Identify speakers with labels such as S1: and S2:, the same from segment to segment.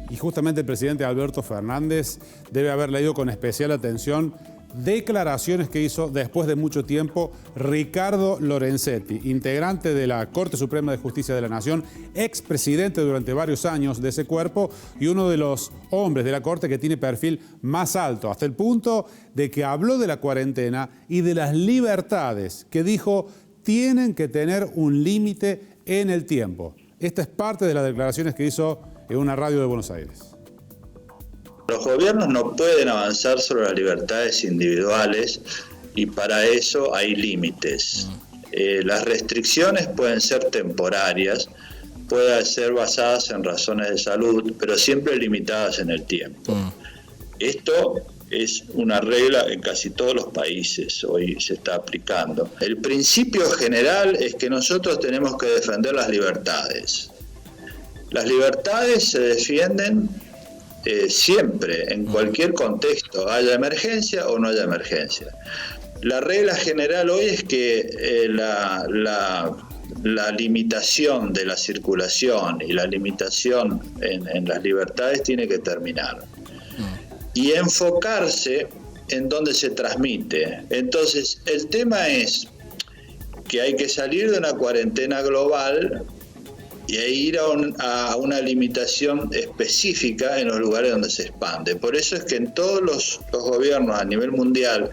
S1: Y justamente el presidente Alberto Fernández debe haber leído con especial atención declaraciones que hizo después de mucho tiempo Ricardo Lorenzetti, integrante de la Corte Suprema de Justicia de la Nación, expresidente durante varios años de ese cuerpo y uno de los hombres de la Corte que tiene perfil más alto, hasta el punto de que habló de la cuarentena y de las libertades, que dijo tienen que tener un límite en el tiempo. Esta es parte de las declaraciones que hizo en una radio de Buenos Aires.
S2: Los gobiernos no pueden avanzar sobre las libertades individuales y para eso hay límites. Las restricciones pueden ser temporarias, pueden ser basadas en razones de salud, pero siempre limitadas en el tiempo. Esto es una regla en casi todos los países, hoy se está aplicando. El principio general es que nosotros tenemos que defender las libertades. Las libertades se defienden siempre, en cualquier contexto, haya emergencia o no haya emergencia. La regla general hoy es que la limitación de la circulación y la limitación en las libertades tiene que terminar. Y enfocarse en donde se transmite. Entonces, el tema es que hay que salir de una cuarentena global y ir a una limitación específica en los lugares donde se expande. Por eso es que en todos los gobiernos a nivel mundial,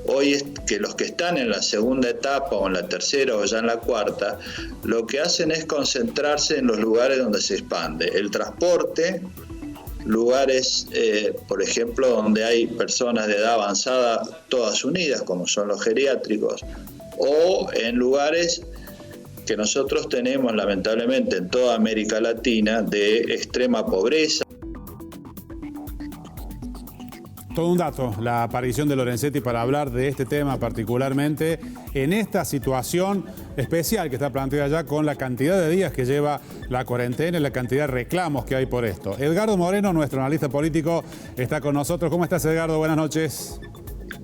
S2: hoy es que los que están en la segunda etapa o en la tercera o ya en la cuarta, lo que hacen es concentrarse en los lugares donde se expande. El transporte, lugares, por ejemplo, donde hay personas de edad avanzada todas unidas, como son los geriátricos, o en lugares que nosotros tenemos lamentablemente en toda América Latina de extrema pobreza.
S1: Todo un dato, la aparición de Lorenzetti para hablar de este tema particularmente en esta situación especial que está planteada ya con la cantidad de días que lleva la cuarentena y la cantidad de reclamos que hay por esto. Edgardo Moreno, nuestro analista político, está con nosotros. ¿Cómo estás, Edgardo? Buenas noches.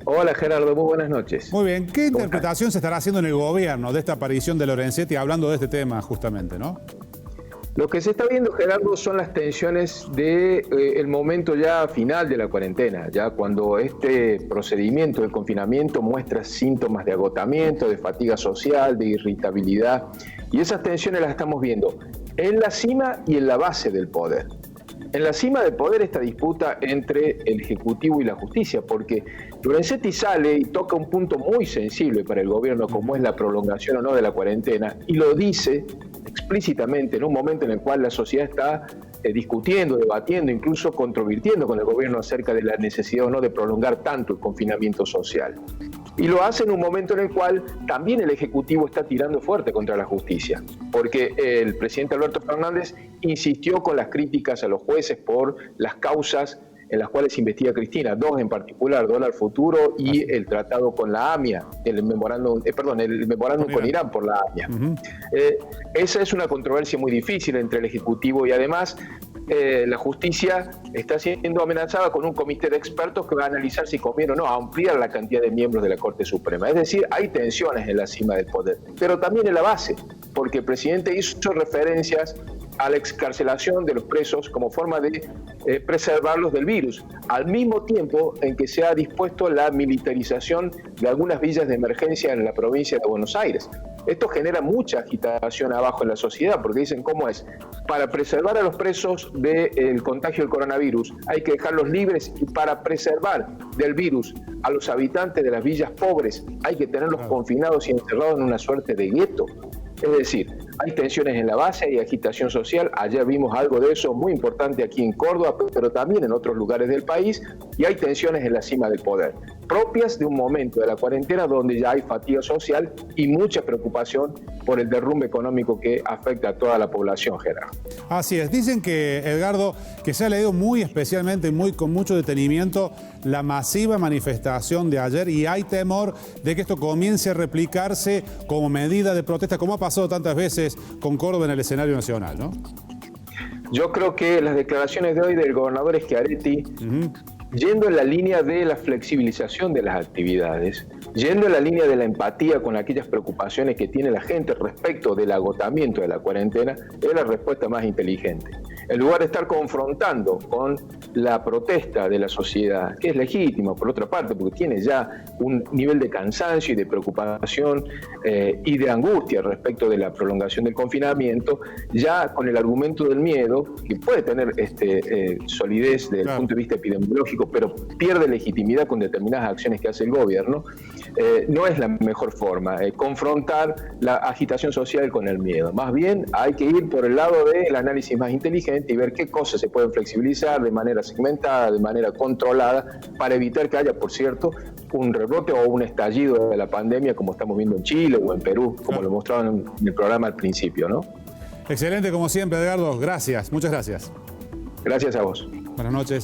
S3: Hola Gerardo, muy buenas noches.
S1: Muy bien, ¿qué interpretación se estará haciendo en el gobierno de esta aparición de Lorenzetti hablando de este tema justamente, no?
S3: Lo que se está viendo, Gerardo, son las tensiones del momento ya final de la cuarentena, ya cuando este procedimiento de confinamiento muestra síntomas de agotamiento, de fatiga social, de irritabilidad, y esas tensiones las estamos viendo en la cima y en la base del poder. En la cima del poder esta disputa entre el Ejecutivo y la Justicia, porque Lorenzetti sale y toca un punto muy sensible para el gobierno, como es la prolongación o no de la cuarentena, y lo dice explícitamente en un momento en el cual la sociedad está discutiendo, debatiendo, incluso controvirtiendo con el gobierno acerca de la necesidad o no de prolongar tanto el confinamiento social. Y lo hace en un momento en el cual también el Ejecutivo está tirando fuerte contra la justicia, porque el presidente Alberto Fernández insistió con las críticas a los jueces por las causas en las cuales investiga Cristina, dos en particular, Dólar Futuro y el tratado con la AMIA, el memorándum con Irán por la AMIA. Esa es una controversia muy difícil entre el Ejecutivo y además la justicia está siendo amenazada con un comité de expertos que va a analizar si conviene o no ampliar la cantidad de miembros de la Corte Suprema. Es decir, hay tensiones en la cima del poder, pero también en la base, porque el presidente hizo referencias a la excarcelación de los presos como forma de preservarlos del virus, al mismo tiempo en que se ha dispuesto la militarización de algunas villas de emergencia en la provincia de Buenos Aires. Esto genera mucha agitación abajo en la sociedad, porque dicen cómo es. Para preservar a los presos del contagio del coronavirus hay que dejarlos libres, y para preservar del virus a los habitantes de las villas pobres hay que tenerlos confinados y encerrados en una suerte de gueto. Es decir, hay tensiones en la base y agitación social. Ayer vimos algo de eso muy importante aquí en Córdoba, pero también en otros lugares del país, y hay tensiones en la cima del poder, propias de un momento de la cuarentena donde ya hay fatiga social y mucha preocupación por el derrumbe económico que afecta a toda la población, Gerardo.
S1: Así es. Dicen que, Edgardo, que se ha leído muy especialmente y con mucho detenimiento la masiva manifestación de ayer, y hay temor de que esto comience a replicarse como medida de protesta, como ha pasado tantas veces con Córdoba en el escenario nacional, ¿no?
S3: Yo creo que las declaraciones de hoy del gobernador Schiaretti, yendo en la línea de la flexibilización de las actividades, yendo en la línea de la empatía con aquellas preocupaciones que tiene la gente respecto del agotamiento de la cuarentena, es la respuesta más inteligente. En lugar de estar confrontando con la protesta de la sociedad, que es legítima por otra parte, porque tiene ya un nivel de cansancio y de preocupación y de angustia respecto de la prolongación del confinamiento, ya con el argumento del miedo, que puede tener solidez desde el punto de vista epidemiológico, pero pierde legitimidad con determinadas acciones que hace el gobierno, no es la mejor forma, confrontar la agitación social con el miedo. Más bien hay que ir por el lado del análisis más inteligente y ver qué cosas se pueden flexibilizar de manera segmentada, de manera controlada, para evitar que haya, por cierto, un rebrote o un estallido de la pandemia como estamos viendo en Chile o en Perú, como lo mostraban en el programa al principio, ¿no?
S1: Excelente, como siempre, Edgardo. Gracias, muchas gracias.
S3: Gracias a vos.
S1: Buenas noches.